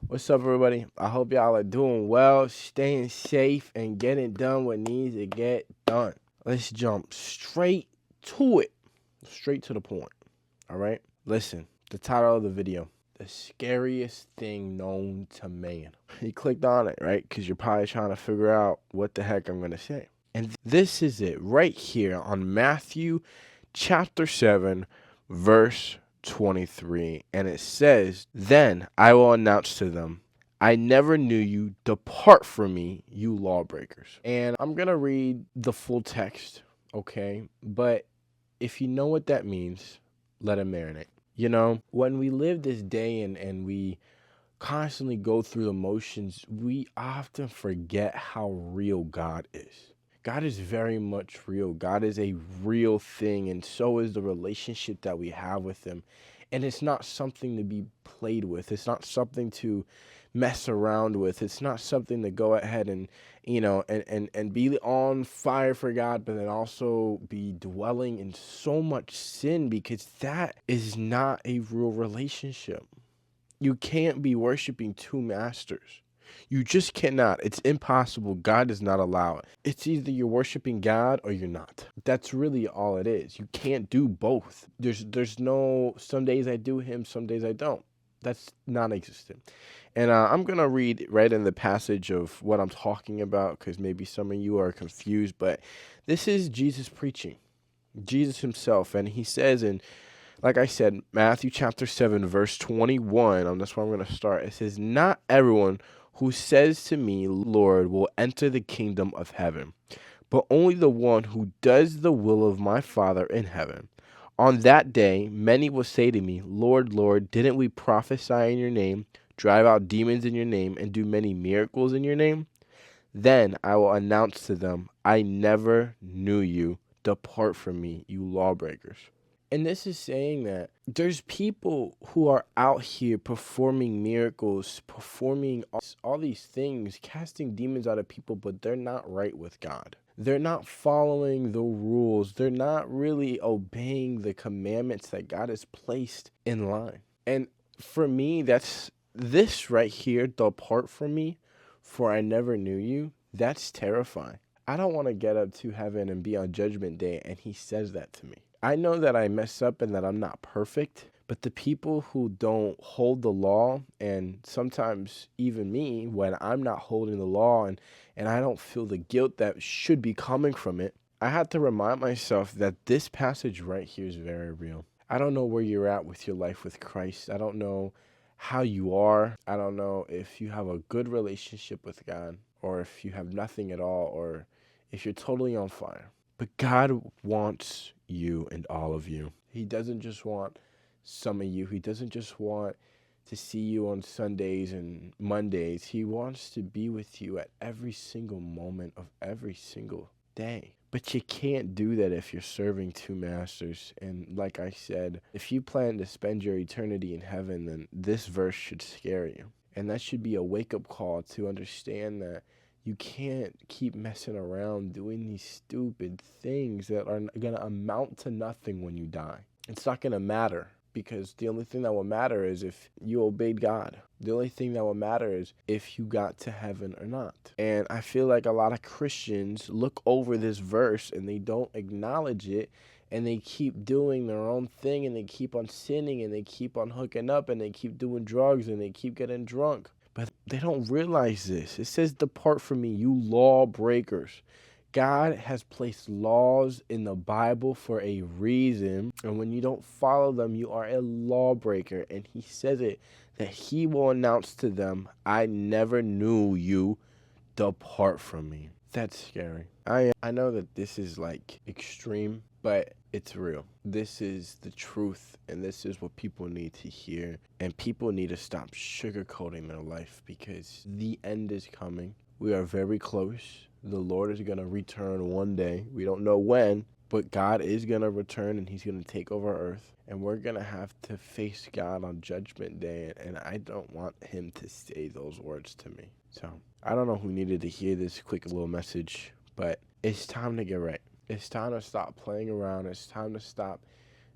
What's up, everybody? I hope y'all are doing well, staying safe, and getting done what needs to get done. Let's jump straight to it, straight to the point. All right? Listen, the title of the video: the scariest thing known to man. You clicked on it, right? Because you're probably trying to figure out what the heck I'm going to say. And this is it right here on Matthew chapter 7, verse 23. And it says, "Then I will announce to them, I never knew you. Depart from me, you lawbreakers." And I'm going to read the full text, okay? But if you know what that means, let it marinate. You know, when we live this day and we constantly go through the motions, we often forget how real God is. God is very much real. God is a real thing, and so is the relationship that we have with Him. And it's not something to be played with. It's not something to mess around with. It's not something to go ahead and, and be on fire for God, but then also be dwelling in so much sin, because that is not a real relationship. You can't be worshiping two masters. You just cannot. It's impossible. God does not allow it. It's either you're worshiping God or you're not. That's really all it is. You can't do both. There's no some days I do Him, some days I don't. That's non-existent. And I'm going to read right in the passage of what I'm talking about, because maybe some of you are confused, but this is Jesus preaching, Jesus himself. And he says in, like I said, Matthew chapter 7, verse 21, that's where I'm going to start. It says, "Not everyone who says to me, Lord, will enter the kingdom of heaven, but only the one who does the will of my Father in heaven. On that day, many will say to me, Lord, Lord, didn't we prophesy in your name, drive out demons in your name, and do many miracles in your name? Then I will announce to them, I never knew you. Depart from me, you lawbreakers." And this is saying that there's people who are out here performing miracles, performing all these things, casting demons out of people, but they're not right with God. They're not following the rules. They're not really obeying the commandments that God has placed in line. And for me, that's this right here, "Depart from me, for I never knew you." That's terrifying. I don't want to get up to heaven and be on judgment day and He says that to me. I know that I mess up and that I'm not perfect, but the people who don't hold the law, and sometimes even me, when I'm not holding the law and I don't feel the guilt that should be coming from it, I have to remind myself that this passage right here is very real. I don't know where you're at with your life with Christ. I don't know how you are. I don't know if you have a good relationship with God or if you have nothing at all, or if you're totally on fire. But God wants you and all of you. He doesn't just want some of you. He doesn't just want to see you on Sundays and Mondays. He wants to be with you at every single moment of every single day. But you can't do that if you're serving two masters. And like I said, if you plan to spend your eternity in heaven, then this verse should scare you. And that should be a wake-up call to understand that you can't keep messing around doing these stupid things that are going to amount to nothing when you die. It's not going to matter, because the only thing that will matter is if you obeyed God. The only thing that will matter is if you got to heaven or not. And I feel like a lot of Christians look over this verse and they don't acknowledge it, and they keep doing their own thing, and they keep on sinning, and they keep on hooking up, and they keep doing drugs, and they keep getting drunk. But they don't realize this. It says, "Depart from me, you lawbreakers." God has placed laws in the Bible for a reason, and when you don't follow them, you are a lawbreaker. And He says it, that He will announce to them, I never knew you. Depart from me. That's scary. I know that this is like extreme, but it's real. This is the truth, and this is what people need to hear. And people need to stop sugarcoating their life, because the end is coming. We are very close. The Lord is going to return one day. We don't know when, but God is going to return, and He's going to take over earth. And we're going to have to face God on Judgment Day. And I don't want Him to say those words to me. So I don't know who needed to hear this quick little message, but it's time to get right. It's time to stop playing around. It's time to stop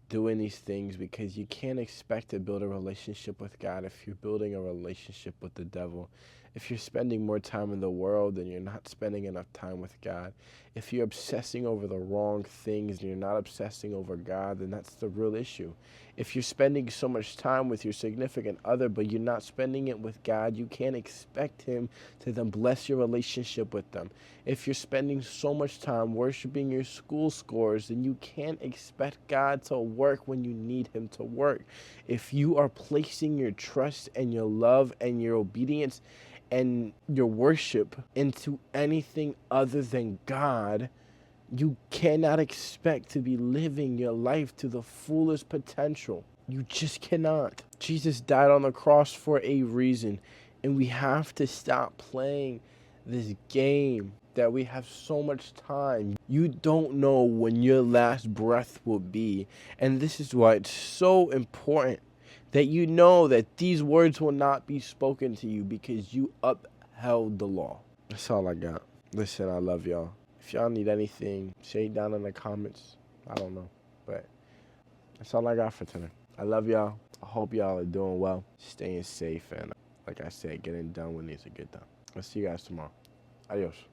doing these things because you can't expect to build a relationship with God if you're building a relationship with the devil. If you're spending more time in the world, then you're not spending enough time with God. If you're obsessing over the wrong things and you're not obsessing over God, then that's the real issue. If you're spending so much time with your significant other, but you're not spending it with God, you can't expect Him to then bless your relationship with them. If you're spending so much time worshiping your school scores, then you can't expect God to work when you need Him to work. If you are placing your trust and your love and your obedience and your worship into anything other than God, you cannot expect to be living your life to the fullest potential. You just cannot. Jesus died on the cross for a reason, and we have to stop playing this game that we have so much time. You don't know when your last breath will be, and this is why it's so important that you know that these words will not be spoken to you because you upheld the law. That's all I got. Listen, I love y'all. If y'all need anything, say it down in the comments. I don't know, but that's all I got for today. I love y'all. I hope y'all are doing well, staying safe, and like I said, getting done what needs to get done. I'll see you guys tomorrow. Adios.